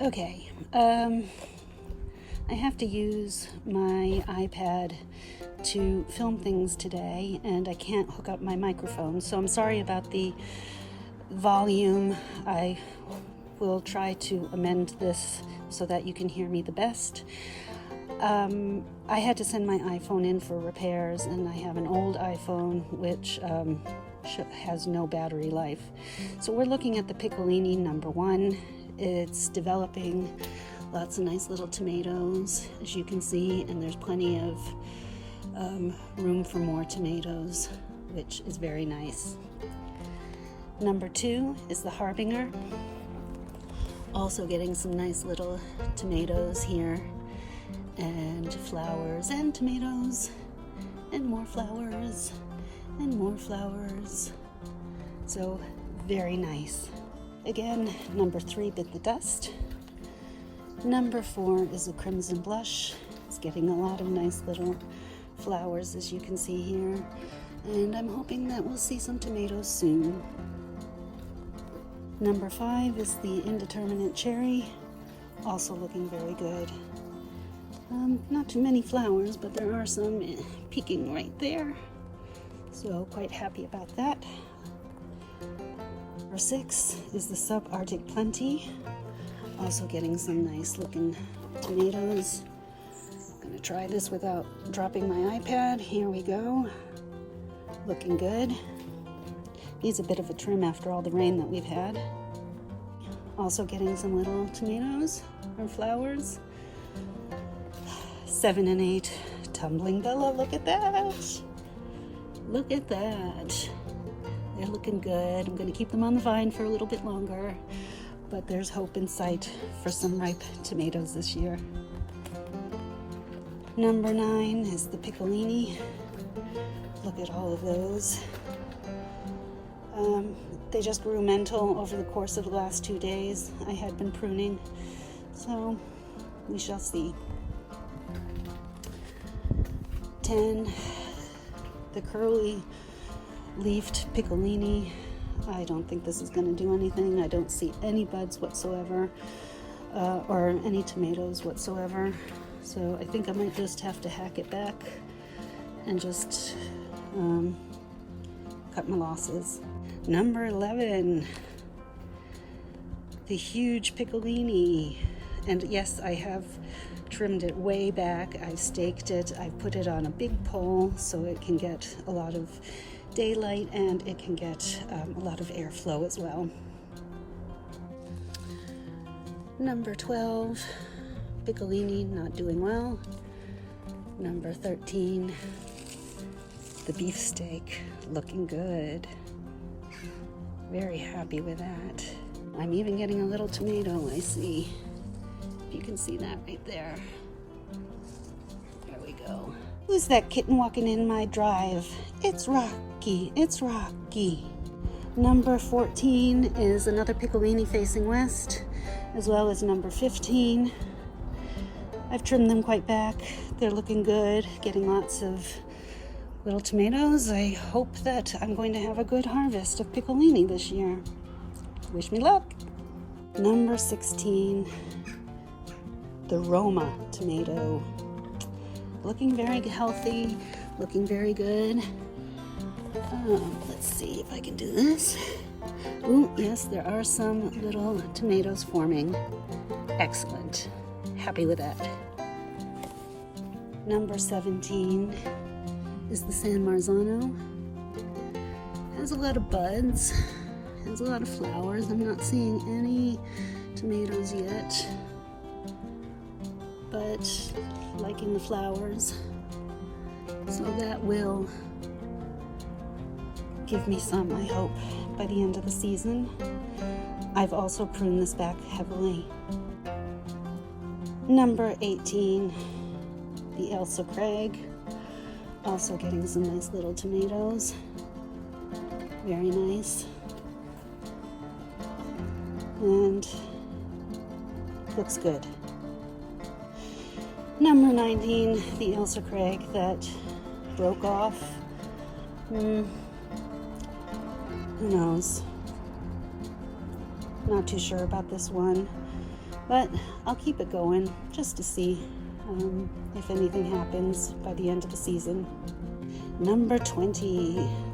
Okay, I have to use my iPad to film things today, and I can't hook up my microphone, so I'm sorry about the volume. I will try to amend this so that you can hear me the best. I had to send my iPhone in for repairs, and I have an old iPhone which has no battery life. So we're looking at the Piccolini number 1. It's developing lots of nice little tomatoes, as you can see, and there's plenty of room for more tomatoes, which is very nice. Number 2 is the Harbinger. Also getting some nice little tomatoes here, and flowers and tomatoes, and more flowers and more flowers. So very nice. Again, number 3 bit the dust. Number 4 is a Crimson Blush. It's getting a lot of nice little flowers, as you can see here, and I'm hoping that we'll see some tomatoes soon. Number 5 is the Indeterminate Cherry, also looking very good. Not too many flowers, but there are some peeking right there, so quite happy about that. Number 6 is the Subarctic Plenty, also getting some nice looking tomatoes. I'm going to try this without dropping my iPad. Here we go. Looking good. Needs a bit of a trim after all the rain that we've had. Also getting some little tomatoes or flowers. 7 and 8, Tumbling Bella. Look at that. Look at that. They're looking good. I'm going to keep them on the vine for a little bit longer, but there's hope in sight for some ripe tomatoes this year. Number 9 is the Piccolini. Look at all of those. They just grew mental over the course of the last 2 days. I had been pruning, so we shall see. 10, the curly leafed Piccolini. I don't think this is going to do anything. I don't see any buds whatsoever, or any tomatoes whatsoever. So I think I might just have to hack it back and just cut my losses. Number 11, the huge Piccolini. And yes, I have trimmed it way back. I've staked it. I've put it on a big pole so it can get a lot of daylight and it can get a lot of airflow as well. Number 12, Piccolini, not doing well. Number 13, the beefsteak, looking good. Very happy with that. I'm even getting a little tomato, I see. If you can see that right there. There we go. Who's that kitten walking in my drive? It's Rocky. It's Rocky. Number 14 is another Piccolini facing west, as well as number 15. I've trimmed them quite back. They're looking good, getting lots of little tomatoes. I hope that I'm going to have a good harvest of Piccolini this year. Wish me luck. Number 16, the Roma Tomato. Looking very healthy, looking very good. Let's see if I can do this. Ooh, yes, there are some little tomatoes forming. Excellent. Happy with that. Number 17 is the San Marzano. Has a lot of buds, has a lot of flowers. I'm not seeing any tomatoes yet, but liking the flowers. So that will give me some, I hope, by the end of the season. I've also pruned this back heavily. Number 18, the Elsa Craig. Also getting some nice little tomatoes. Very nice. And looks good. Number 19, the Elsa Craig that broke off. Who knows? Not too sure about this one. But I'll keep it going just to see if anything happens by the end of the season. Number 20,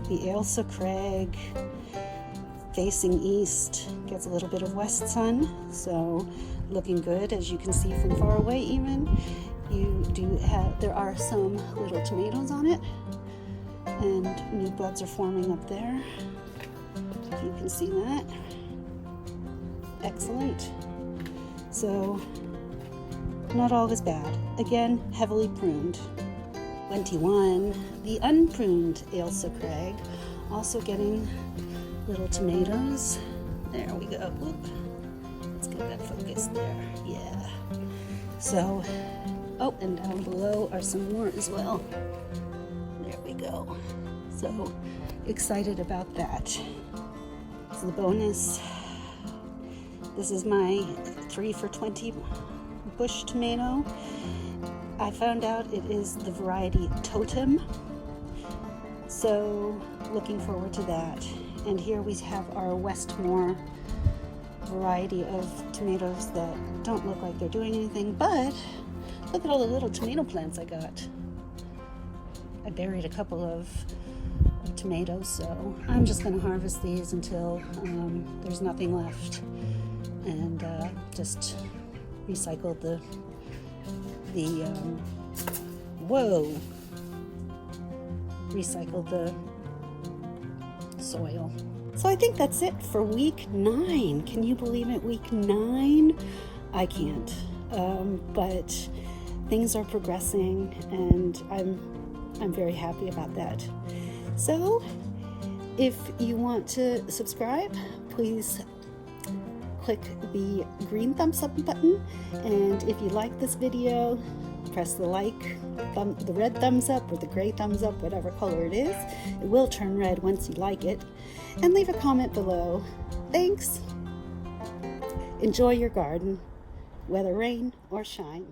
the Ailsa Craig, facing east, gets a little bit of west sun, so looking good, as you can see from far away. Even there are some little tomatoes on it, and new buds are forming up there, if you can see that. Excellent. So not all is bad. Again, heavily pruned. 21, the unpruned Ailsa Craig, also getting little tomatoes. There we go. Oop. Let's get that focused there. Yeah. So, oh, and down below are some more as well. There we go. So excited about that. So the bonus. This is my 3 for $20 bush tomato. I found out it is the variety Totem. So looking forward to that. And here we have our Westmore variety of tomatoes that don't look like they're doing anything, but look at all the little tomato plants I got. I buried a couple of tomatoes, so I'm just going to harvest these until there's nothing left, and just recycle the soil. So I think that's it for week 9. Can you believe it? Week 9? I can't. But things are progressing, and I'm very happy about that. So if you want to subscribe, please click the green thumbs up button, and if you like this video, press the the red thumbs up or the gray thumbs up, whatever color it is. It will turn red once you like it, and leave a comment below. Thanks. Enjoy your garden, whether rain or shine.